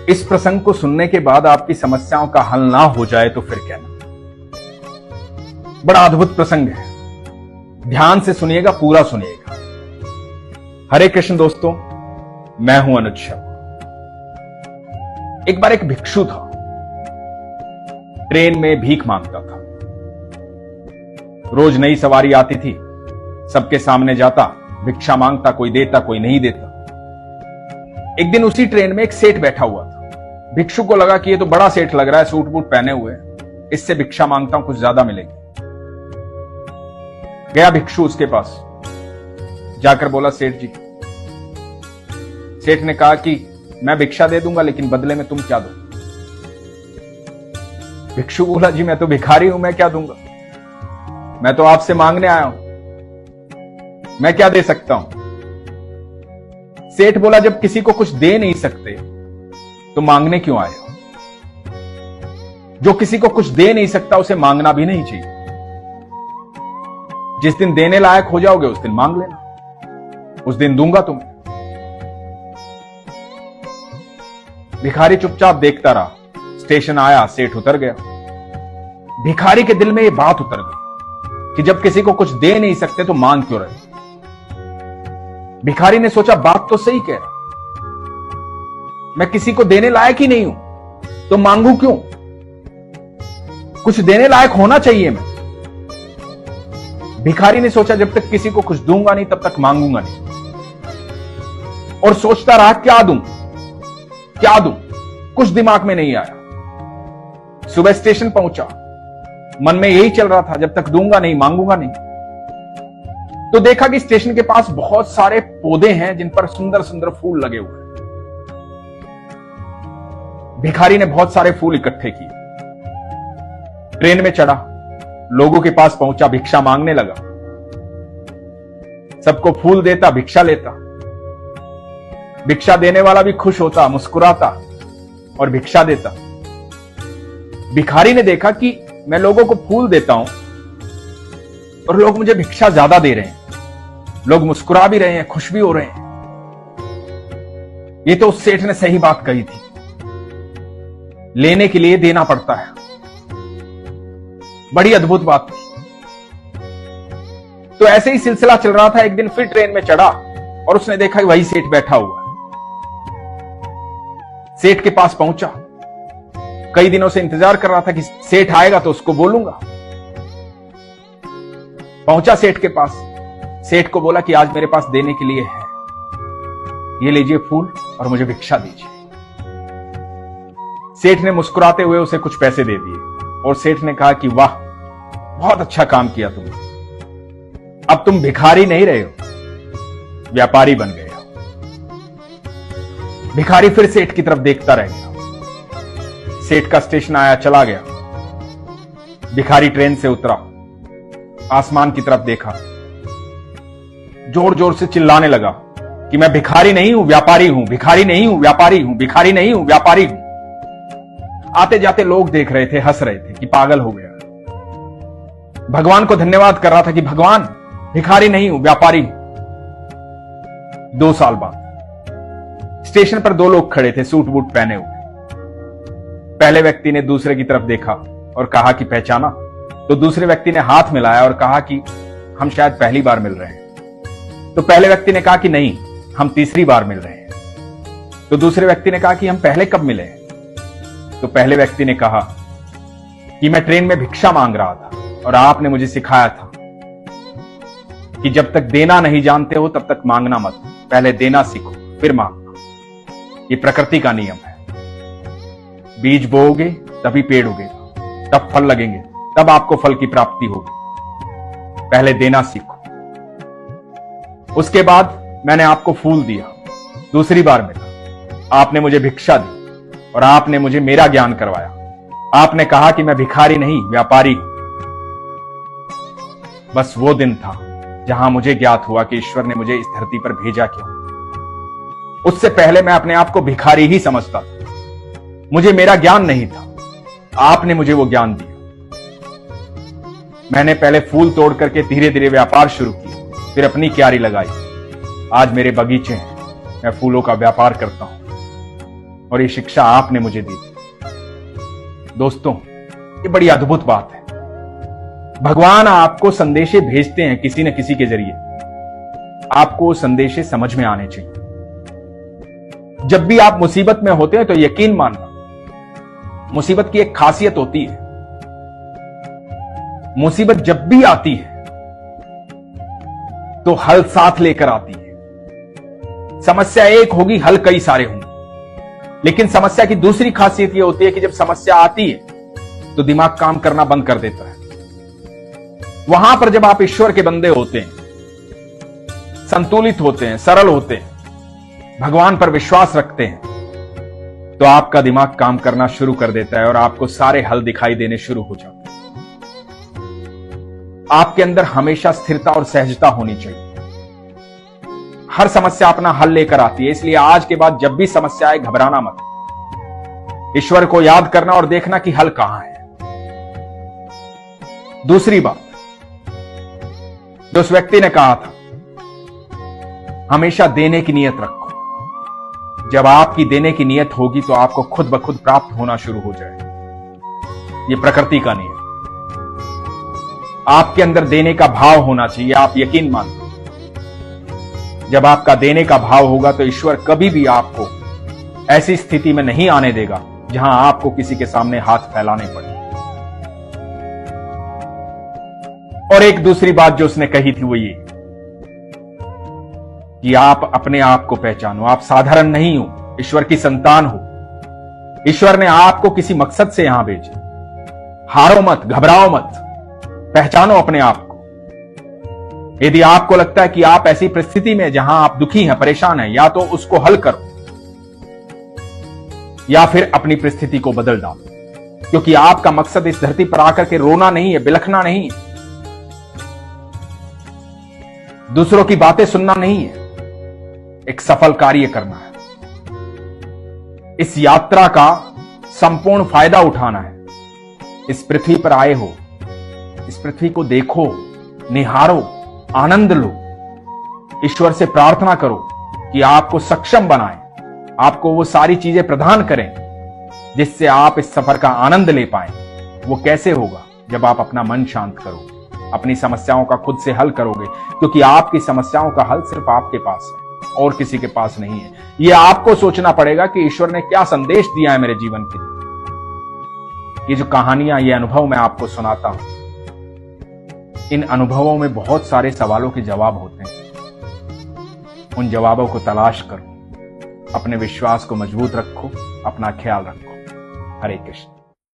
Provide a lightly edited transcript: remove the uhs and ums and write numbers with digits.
इस प्रसंग को सुनने के बाद आपकी समस्याओं का हल ना हो जाए तो फिर कहना। बड़ा अद्भुत प्रसंग है, ध्यान से सुनिएगा, पूरा सुनिएगा। हरे कृष्ण दोस्तों, मैं हूं अनुज शर्मा। एक बार एक भिक्षु था, ट्रेन में भीख मांगता था। रोज नई सवारी आती थी, सबके सामने जाता, भिक्षा मांगता, कोई देता कोई नहीं देता। एक दिन उसी ट्रेन में एक सेठ बैठा हुआ था। भिक्षु को लगा कि ये तो बड़ा सेठ लग रहा है, सूट बूट पहने हुए, इससे भिक्षा मांगता हूं, कुछ ज्यादा मिलेगी। गया भिक्षु उसके पास, जाकर बोला, सेठ जी। सेठ ने कहा कि मैं भिक्षा दे दूंगा, लेकिन बदले में तुम क्या दो? भिक्षु बोला, जी मैं तो भिखारी हूं, मैं क्या दूंगा? मैं तो आपसे मांगने आया हूं, मैं क्या दे सकता हूं? सेठ बोला, जब किसी को कुछ दे नहीं सकते तो मांगने क्यों आए हो? जो किसी को कुछ दे नहीं सकता उसे मांगना भी नहीं चाहिए। जिस दिन देने लायक हो जाओगे उस दिन मांग लेना, उस दिन दूंगा तुम्हें। भिखारी चुपचाप देखता रहा। स्टेशन आया, सेठ उतर गया। भिखारी के दिल में यह बात उतर गई कि जब किसी को कुछ दे नहीं सकते तो मांग क्यों रहे। भिखारी ने सोचा, बात तो सही कह रहा, मैं किसी को देने लायक ही नहीं हूं तो मांगू क्यों? कुछ देने लायक होना चाहिए मैं। भिखारी ने सोचा, जब तक किसी को कुछ दूंगा नहीं तब तक मांगूंगा नहीं। और सोचता रहा, क्या दूं क्या दूं, कुछ दिमाग में नहीं आया। सुबह स्टेशन पहुंचा, मन में यही चल रहा था, जब तक दूंगा नहीं मांगूंगा नहीं। तो देखा कि स्टेशन के पास बहुत सारे पौधे हैं जिन पर सुंदर सुंदर फूल लगे हुए हैं। भिखारी ने बहुत सारे फूल इकट्ठे किए, ट्रेन में चढ़ा, लोगों के पास पहुंचा, भिक्षा मांगने लगा। सबको फूल देता, भिक्षा लेता। भिक्षा देने वाला भी खुश होता, मुस्कुराता और भिक्षा देता। भिखारी ने देखा कि मैं लोगों को फूल देता हूं और लोग मुझे भिक्षा ज्यादा दे रहे हैं, लोग मुस्कुरा भी रहे हैं, खुश भी हो रहे हैं। ये तो उस सेठ ने सही बात कही थी, लेने के लिए देना पड़ता है। बड़ी अद्भुत बात थी। तो ऐसे ही सिलसिला चल रहा था। एक दिन फिर ट्रेन में चढ़ा और उसने देखा कि वही सेठ बैठा हुआ है। सेठ के पास पहुंचा, कई दिनों से इंतजार कर रहा था कि सेठ आएगा तो उसको बोलूंगा। पहुंचा सेठ के पास, सेठ को बोला कि आज मेरे पास देने के लिए है, ये लीजिए फूल और मुझे भिक्षा दीजिए। सेठ ने मुस्कुराते हुए उसे कुछ पैसे दे दिए और सेठ ने कहा कि वाह, बहुत अच्छा काम किया तुमने, अब तुम भिखारी नहीं रहे हो, व्यापारी बन गए हो। भिखारी फिर सेठ की तरफ देखता रह गया। सेठ का स्टेशन आया, चला गया। भिखारी ट्रेन से उतरा, आसमान की तरफ देखा, जोर जोर से चिल्लाने लगा कि मैं भिखारी नहीं हूं, व्यापारी हूं, भिखारी नहीं हूं, व्यापारी हूं, भिखारी नहीं हूं, व्यापारी हूं। आते जाते लोग देख रहे थे, हंस रहे थे कि पागल हो गया। भगवान को धन्यवाद कर रहा था कि भगवान, भिखारी नहीं हूं, व्यापारी हूं। 2 साल बाद स्टेशन पर 2 लोग खड़े थे, सूट बूट पहने हुए। पहले व्यक्ति ने दूसरे की तरफ देखा और कहा कि पहचाना? तो दूसरे व्यक्ति ने हाथ मिलाया और कहा कि हम शायद पहली बार मिल रहे हैं। तो पहले व्यक्ति ने कहा कि नहीं, हम तीसरी बार मिल रहे हैं। तो दूसरे व्यक्ति ने कहा कि हम पहले कब मिले हैं? तो पहले व्यक्ति ने कहा कि मैं ट्रेन में भिक्षा मांग रहा था और आपने मुझे सिखाया था कि जब तक देना नहीं जानते हो तब तक मांगना मत, पहले देना सीखो फिर मांगना। ये प्रकृति का नियम है। बीज बोओगे तभी पेड़ उगेगा, तब फल लगेंगे, तब आपको फल की प्राप्ति होगी। पहले देना सीखो। उसके बाद मैंने आपको फूल दिया, दूसरी बार मिला, आपने मुझे भिक्षा दी और आपने मुझे मेरा ज्ञान करवाया। आपने कहा कि मैं भिखारी नहीं, व्यापारी हूं। बस वो दिन था जहां मुझे ज्ञात हुआ कि ईश्वर ने मुझे इस धरती पर भेजा क्यों। उससे पहले मैं अपने आप को भिखारी ही समझता था, मुझे मेरा ज्ञान नहीं था। आपने मुझे वो ज्ञान दिया। मैंने पहले फूल तोड़ करके धीरे धीरे व्यापार शुरू किया, फिर अपनी क्यारी लगाई। आज मेरे बगीचे हैं, मैं फूलों का व्यापार करता हूं। और ये शिक्षा आपने मुझे दी थी। दोस्तों, ये बड़ी अद्भुत बात है। भगवान आपको संदेशे भेजते हैं किसी न किसी के जरिए। आपको संदेशे समझ में आने चाहिए। जब भी आप मुसीबत में होते हैं तो यकीन मानना, मुसीबत की एक खासियत होती है, मुसीबत जब भी आती है तो हल साथ लेकर आती है। समस्या एक होगी, हल कई सारे होंगे। लेकिन समस्या की दूसरी खासियत यह होती है कि जब समस्या आती है तो दिमाग काम करना बंद कर देता है। वहां पर जब आप ईश्वर के बंदे होते हैं, संतुलित होते हैं, सरल होते हैं, भगवान पर विश्वास रखते हैं, तो आपका दिमाग काम करना शुरू कर देता है और आपको सारे हल दिखाई देने शुरू हो जाते हैं। आपके अंदर हमेशा स्थिरता और सहजता होनी चाहिए। हर समस्या अपना हल लेकर आती है, इसलिए आज के बाद जब भी समस्या आए घबराना मत। ईश्वर को याद करना और देखना कि हल कहां है। दूसरी बात जो उस व्यक्ति ने कहा था, हमेशा देने की नियत रखो। जब आपकी देने की नियत होगी तो आपको खुद ब खुद प्राप्त होना शुरू हो जाएगा। यह प्रकृति का नियम। आपके अंदर देने का भाव होना चाहिए। आप यकीन मानते, जब आपका देने का भाव होगा तो ईश्वर कभी भी आपको ऐसी स्थिति में नहीं आने देगा जहां आपको किसी के सामने हाथ फैलाने पड़े। और एक दूसरी बात जो उसने कही थी वो ये कि आप अपने आप को पहचानो। आप साधारण नहीं हो, ईश्वर की संतान हो। ईश्वर ने आपको किसी मकसद से यहां भेजा। हारो मत, घबराओ मत, पहचानो अपने आप को। यदि आपको लगता है कि आप ऐसी परिस्थिति में जहां आप दुखी हैं, परेशान हैं, या तो उसको हल करो या फिर अपनी परिस्थिति को बदल डालो, क्योंकि आपका मकसद इस धरती पर आकर के रोना नहीं है, बिलखना नहीं है, दूसरों की बातें सुनना नहीं है, एक सफल कार्य करना है। इस यात्रा का संपूर्ण फायदा उठाना है। इस पृथ्वी पर आए हो, इस पृथ्वी को देखो, निहारो, आनंद लो। ईश्वर से प्रार्थना करो कि आपको सक्षम बनाए, आपको वो सारी चीजें प्रदान करें जिससे आप इस सफर का आनंद ले पाए। वो कैसे होगा? जब आप अपना मन शांत करोगे, अपनी समस्याओं का खुद से हल करोगे, क्योंकि आपकी समस्याओं का हल सिर्फ आपके पास है और किसी के पास नहीं है। यह आपको सोचना पड़ेगा कि ईश्वर ने क्या संदेश दिया है मेरे जीवन के लिए। ये जो कहानियां, ये अनुभव मैं आपको सुनाता हूं, इन अनुभवों में बहुत सारे सवालों के जवाब होते हैं। उन जवाबों को तलाश करो, अपने विश्वास को मजबूत रखो, अपना ख्याल रखो। हरे कृष्ण।